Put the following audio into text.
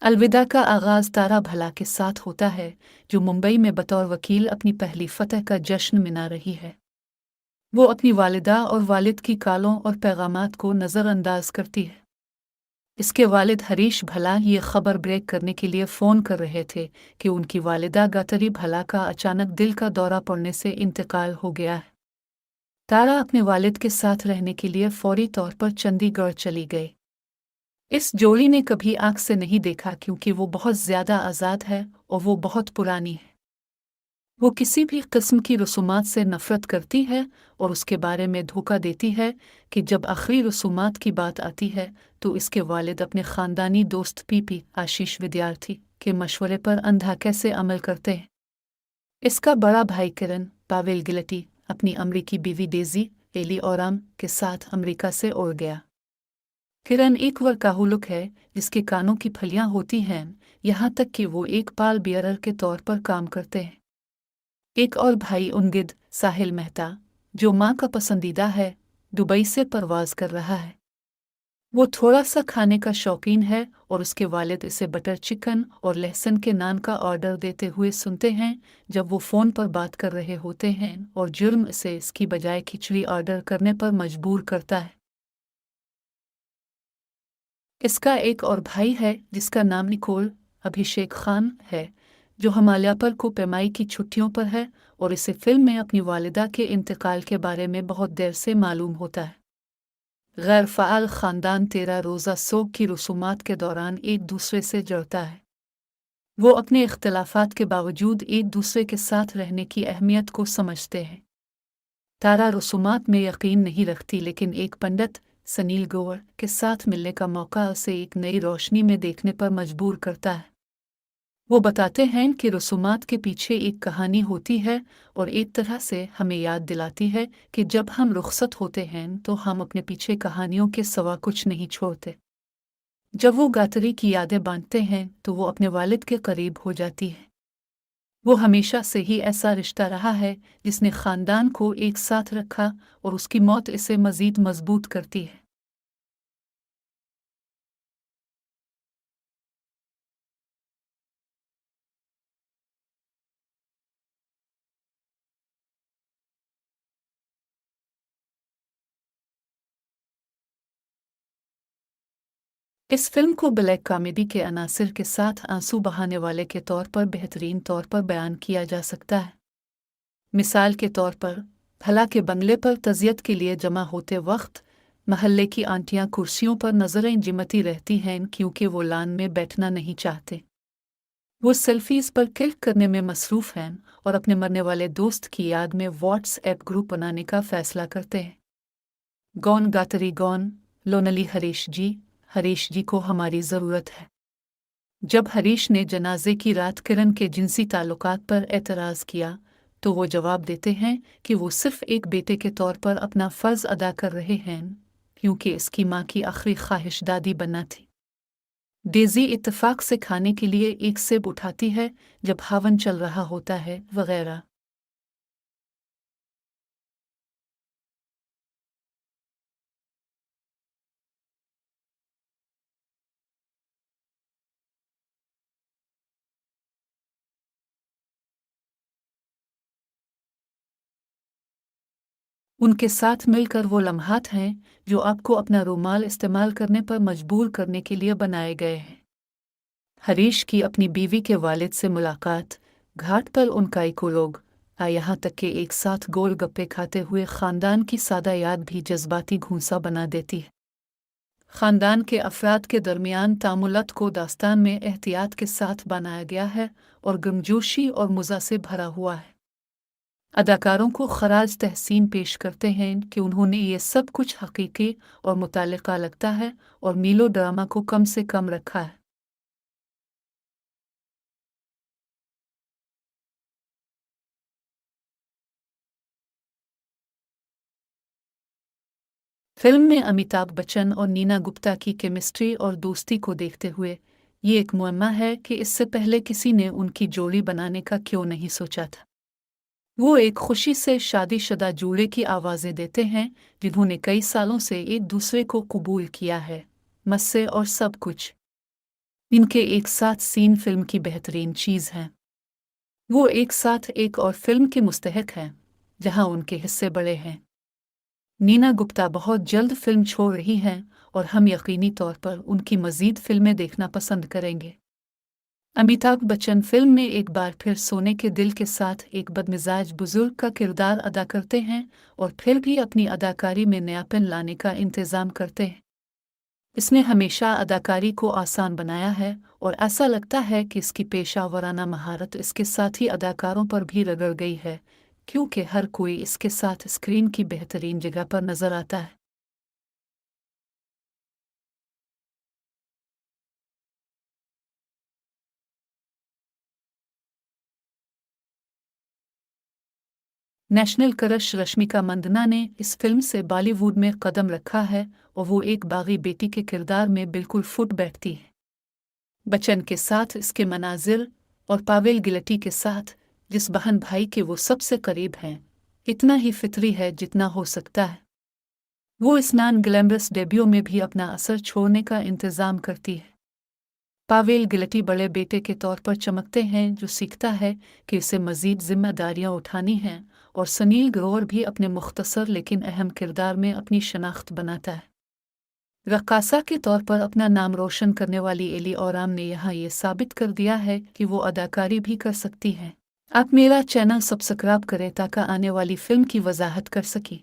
अलविदा का आगाज़ तारा भला के साथ होता है, जो मुंबई में बतौर वकील अपनी पहली फतह का जश्न मना रही है। वो अपनी वालिदा और वालिद की कॉलों और पैगामात को नज़रअंदाज करती है। इसके वालिद हरीश भला ये खबर ब्रेक करने के लिए फ़ोन कर रहे थे कि उनकी वालिदा गातरी भला का अचानक दिल का दौरा पड़ने से इंतकाल हो गया है। तारा अपने वालिद के साथ रहने के लिए फौरी तौर पर चंडीगढ़ चली गई। इस जोड़ी ने कभी आंख से नहीं देखा क्योंकि वो बहुत ज़्यादा आज़ाद है और वो बहुत पुरानी है। वो किसी भी किस्म की रसूमात से नफ़रत करती है और उसके बारे में धोखा देती है कि जब आखिरी रसूमात की बात आती है तो इसके वालिद अपने ख़ानदानी दोस्त पीपी आशीष विद्यार्थी के मशवरे पर अंधा कैसे अमल करते हैं। इसका बड़ा भाई किरण पावेल गिलटी अपनी अमरीकी बीवी डेज़ी एली ओराम के साथ अमेरिका से उड़ गया। किरण एक वर्काहुलुक है जिसके कानों की फलियां होती हैं, यहाँ तक कि वो एक पाल बियरर के तौर पर काम करते हैं। एक और भाई उनगिद साहिल मेहता, जो माँ का पसंदीदा है, दुबई से परवाज कर रहा है। वो थोड़ा सा खाने का शौकीन है और उसके वालिद इसे बटर चिकन और लहसुन के नान का ऑर्डर देते हुए सुनते हैं जब वो फ़ोन पर बात कर रहे होते हैं और जुर्म इसे इसकी बजाय खिचड़ी ऑर्डर करने पर मजबूर करता है। इसका एक और भाई है जिसका नाम निकोल अभिषेक खान है, जो हिमालय पर कोपेमाई की छुट्टियों पर है और इसे फिल्म में अपनी वालिदा के इंतकाल के बारे में बहुत देर से मालूम होता है। गैर फ़ाल ख़ानदान 13 रोज़ा सोग की रसूमात के दौरान एक दूसरे से जड़ता है। वो अपने इख्तिलाफ़ात के बावजूद एक दूसरे के साथ रहने की अहमियत को समझते हैं। तारा रसूमात में यकीन नहीं रखती, लेकिन एक पंडित सनील गोवर के साथ मिलने का मौका उसे एक नई रोशनी में देखने पर मजबूर करता है। वो बताते हैं कि रसूमात के पीछे एक कहानी होती है और एक तरह से हमें याद दिलाती है कि जब हम रुखसत होते हैं तो हम अपने पीछे कहानियों के सिवा कुछ नहीं छोड़ते। जब वो गातरी की यादें बांटते हैं तो वो अपने वालिद के करीब हो जाती है। वो हमेशा से ही ऐसा रिश्ता रहा है जिसने ख़ानदान को एक साथ रखा और उसकी मौत इसे मज़ीद मजबूत करती है। इस फिल्म को ब्लैक कॉमेडी के अनासिर के साथ आंसू बहाने वाले के तौर पर बेहतरीन तौर पर बयान किया जा सकता है। मिसाल के तौर पर भला के बंगले पर तज़ियत के लिए जमा होते वक्त महल्ले की आंटियां कुर्सियों पर नजरें जिमती रहती हैं क्योंकि वो लान में बैठना नहीं चाहते। वो सेल्फीज पर क्लिक करने में मसरूफ़ हैं और अपने मरने वाले दोस्त की याद में व्हाट्सएप ग्रुप बनाने का फैसला करते हैं। गौन गातरी गौन लोनली हरीश जी को हमारी ज़रूरत है। जब हरीश ने जनाजे की रात किरण के जिनसी ताल्लुकात पर एतराज़ किया तो वो जवाब देते हैं कि वो सिर्फ एक बेटे के तौर पर अपना फ़र्ज़ अदा कर रहे हैं क्योंकि इसकी माँ की आखिरी ख्वाहिश दादी बनना थी। डेज़ी इत्तेफाक से खाने के लिए एक सिप उठाती है जब हवन चल रहा होता है वगैरह। उनके साथ मिलकर वो लम्हात हैं जो आपको अपना रुमाल इस्तेमाल करने पर मजबूर करने के लिए बनाए गए हैं। हरीश की अपनी बीवी के वालिद से मुलाकात, घाट पर उनका इकोलोग, यहाँ तक कि एक साथ गोलगप्पे खाते हुए ख़ानदान की सादा याद भी जज्बाती घूंसा बना देती है। ख़ानदान के अफराद के दरमियान तामुलत को दास्तान में एहतियात के साथ बनाया गया है और गमजोशी और मुज़ा से भरा हुआ है। अदाकारों को खराज तहसीन पेश करते हैं कि उन्होंने ये सब कुछ हकीकी और मुतल्लिका लगता है और मीलो ड्रामा को कम से कम रखा है। फिल्म में अमिताभ बच्चन और नीना गुप्ता की केमिस्ट्री और दोस्ती को देखते हुए ये एक मुअम्मा है कि इससे पहले किसी ने उनकी जोड़ी बनाने का क्यों नहीं सोचा था। वो एक खुशी से शादीशुदा जोड़े की आवाज़ें देते हैं जिन्होंने कई सालों से एक दूसरे को कबूल किया है, मस्से और सब कुछ। इनके एक साथ सीन फिल्म की बेहतरीन चीज़ है। वो एक साथ एक और फिल्म के मुस्तहक हैं, जहां उनके हिस्से बड़े हैं। नीना गुप्ता बहुत जल्द फिल्म छोड़ रही हैं और हम यकीनी तौर पर उनकी मज़ीद फिल्में देखना पसंद करेंगे। अमिताभ बच्चन फिल्म में एक बार फिर सोने के दिल के साथ एक बदमिजाज बुजुर्ग का किरदार अदा करते हैं और फिर भी अपनी अदाकारी में नयापन लाने का इंतज़ाम करते हैं। इसने हमेशा अदाकारी को आसान बनाया है और ऐसा लगता है कि इसकी पेशा वराना महारत इसके साथी अदाकारों पर भी रगड़ गई है, क्योंकि हर कोई इसके साथ स्क्रीन की बेहतरीन जगह पर नजर आता है। नेशनल क्रश रश्मिका मंदना ने इस फिल्म से बॉलीवुड में कदम रखा है और वो एक बागी बेटी के किरदार में बिल्कुल फुट बैठती है। बच्चन के साथ इसके मनाजिर और पावेल गिलटी के साथ जिस बहन भाई के वो सबसे करीब हैं, इतना ही फितरी है जितना हो सकता है। वो इस नॉन ग्लैमरस डेब्यू में भी अपना असर छोड़ने का इंतज़ाम करती है। पावेल गिलटी बड़े बेटे के तौर पर चमकते हैं जो सीखता है कि उसे मज़ीद जिम्मेदारियां उठानी हैं, और सनील ग्रोवर भी अपने मुख्तसर लेकिन अहम किरदार में अपनी शनाख्त बनाता है। रक्कासा के तौर पर अपना नाम रोशन करने वाली एली ओराम ने यहाँ ये साबित कर दिया है कि वो अदाकारी भी कर सकती हैं। आप मेरा चैनल सब्सक्राइब करें ताकि आने वाली फिल्म की वजाहत कर सकें।